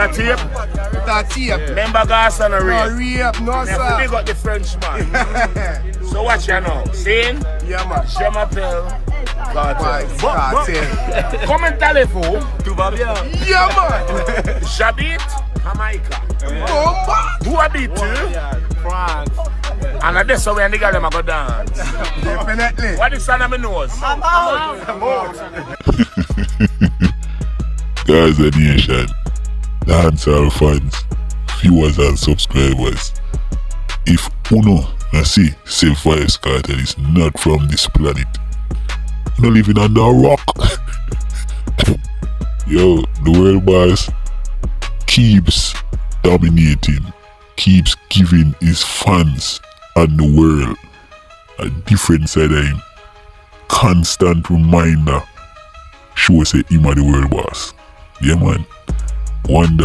That tape? That tape. Remember gas on a No rape? rape, no sir. They got the French man. So watch you now. Saying? Yeah man. Je m'appelle Kartel. Vybz Kartel. Comment allez-vous? Tout va bien. Yeah man. J'habite à Meca. Oh man. Who habite tu? France. And that's how we and the girl them a go dance. Definitely. What is on my nose? I'm out. Gaza Nation, dancehall fans, viewers and subscribers. If Uno na see say Vybz Kartel is not from this planet, you not living under a rock. Yo, the world boss keeps dominating, keeps giving his fans and the world a different side of him. Constant reminder, show say him are the world boss. Yeah man, wonder.